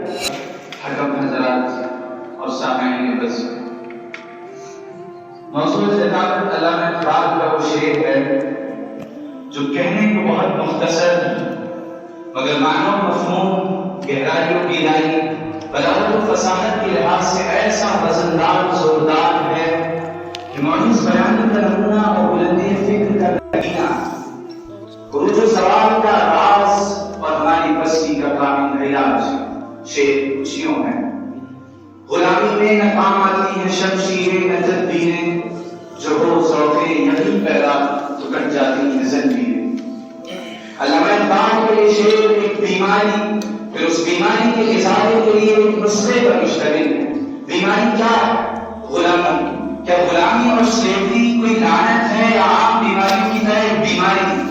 حکم حضرات اور سامعین بس، موضوع خطابت علامہ اقبال کا وہ شعر ہے جو کہنے کو بہت مختصر مگر معنی و مفہوم، گہرائی و گہرائی، بلاغت و فصاحت کے لحاظ سے ایسا وزندار زوردار ہے کہ معجز بیان کا نمونہ اور بلندی فکر کا نگینہ، عروج و زوال کا راز اور ہماری پستی کا کامل علاج شعر کچھ یوں ہے: غلامی میں ناکام آتی ہیں شمشیریں نہ تدبیریں، جو ہو ذوق یقین پیدا تو کٹ جاتی ہیں زنجیریں۔ علامہ اقبال کے یہ شعر ایک بیماری، پھر اس بیماری کے ازالے کے لیے ایک نسخے پر مشتمل ہے۔ بیماری کیا ہے؟ غلامی۔ کیا غلامی اور سلیوری کوئی لعنت ہے یا عام بیماری کی طرح ایک بیماری؟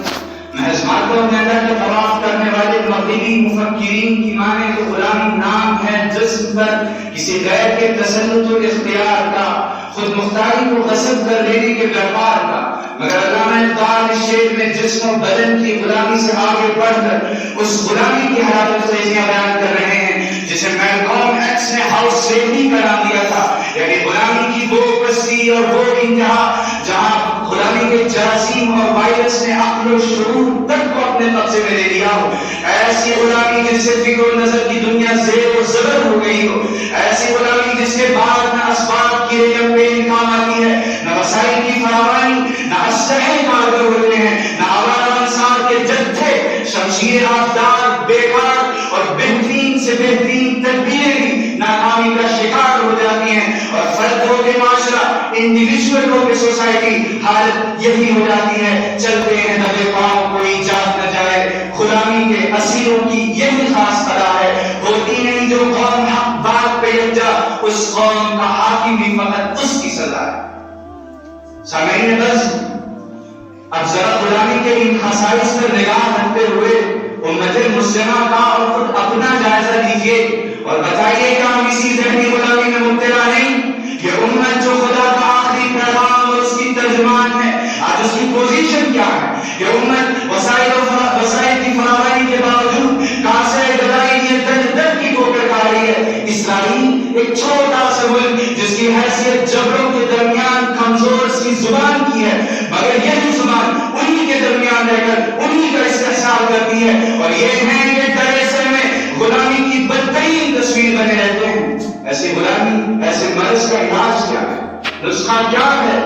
محض مادہ و معدہ کے طواف کرنے والے مغربی مفکرین کی مانے تو غلامی نام ہے جسم پر کسی غیر کے تسلط و اختیار کا، خود مختاری کو غصب کر لینے کے ویپار کا، مگر علامہ اقبال اس شعر میں جسم و بدن کی غلامی سے آگے بڑھ کر اس غلامی کی حالت خیزیاں بیان کر رہے ہیں جسے میلکوم ایکس نے ہاؤس سلیوری کا نام دیا تھا، یعنی غلامی کی وہ پستی اور وہ انتہا جہاں غلامی کے جراثیم اور وائرس نے عقل و شعور تک کو اپنے قبضے میں لے لیا ہو، ایسی غلامی جس سے فکر و نظر کی دنیا زیر و زبر ہو گئی ہو، ایسی غلامی جس کے بعد نہ اسباب کی ریلم پہ کام آتی ہے، نہ وسائل کی فراوانی، نہ اسلحے کارگر ہوتے ہیں، نہ آوارہ انصار کے جتھے شمشیر آبدار بیکار اور بہترین سے بہترین تدبیریں بھی ناکامی کا شکار ہو جاتی ہیں، اور فرد ہو کے معاشرہ، انڈیویجول ہو کے سوسائٹی، حالت یہی ہو جاتی ہے چلتے ہیں دبے پاؤں کوئی جات نہ جائے۔ غلامی کے اسیروں کی یہی خاص ادا ہے، ہوتی نہیں جو قوم حق بات پہ یکجا، اس قوم کا حاکم بھی فقط اس کی سزا ہے۔ سامعین بس، اب ذرا غلامی کے ان خصائص پر نگاہ رکھتے ہوئے امت مسلمہ کا اور خود اپنا جائزہ لیجیے اور بتائیے کہ ہم اسی ذہنی غلامی میں مبتلا نہیں؟ یہ امت جو خدا کا آخری پیغام اور اس کی ترجمان ہے، آج اس کی پوزیشن کیا ہے؟ یہ امت وسائل کی فراوانی کے باوجود کاسے گدائی کی در کی ٹھوکر کھا رہی ہے۔ اسرائیل ایک چھوٹا سا ملک جس کی حیثیت جبروں کے درمیان کمزور سی زبان کی ہے، مگر یہی زبان انہی کے درمیان رہ کر انہی کا استحصال کرتی ہے، اور یہ ہیں کہ ڈریسے میں غلامی کی بدترین تصویر بنے رہتے ہیں۔ ایسی غلامی، ایسے مرض کا علاج کیا ہے؟ نسخہ کیا ہے؟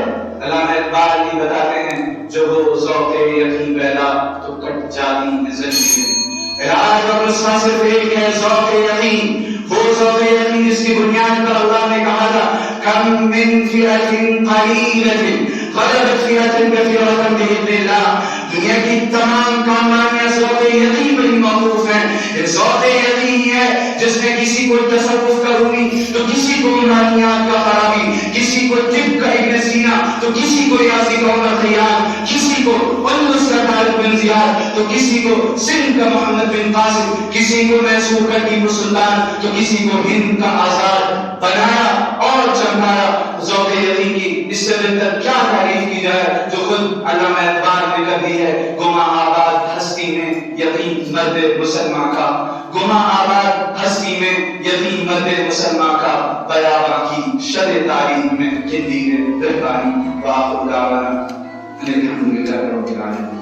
علامہ اقبال یہ بتاتے ہیں: جو ہو ذوق یقین پیدا تو کٹ جاتی ہیں زنجیریں۔ علاج اور نسخہ صرف ایک ہے، ذوق یقین۔ وہ ذوق یقین جس کی بنیاد پر اللہ نے کہا تھا: کم من فئۃ قلیلۃ غلبت فئۃ کثیرۃ بإذن اللہ۔ دنیا کی تمام کامیابیاں ذوق یقین پر ہی موقوف ہیں۔ یہ ذوق یقین ہے جس نے کسی کو تصوف کا رومی تو کسی کو عمرانیات کا فارابی، کسی کو طب کا ابن سینا تو کسی کو ریاضی کا عمر خیام، کسی کو اندلس کا طارق بن زیاد تو کسی کو سندھ کا محمد بن قاسم، کسی کو میسور کا ٹیپو سلطان تو کسی کو ہند کا آزاد بنایا اور چمکایا۔ ذوق یقین کی اس سے بہتر کیا تعریف کی جائے جو خود علامہ اقبال نے کر دی ہے: گما آباد ہستی میں یقین مرد مسلمہ کا، گما آباد ہستی میں یقین مرد مسلمہ کا، بیاباں کی شب تاریخ میں ہندی ہے دربانی۔ وآخر دعوانا الحمدللہ رب العالمین۔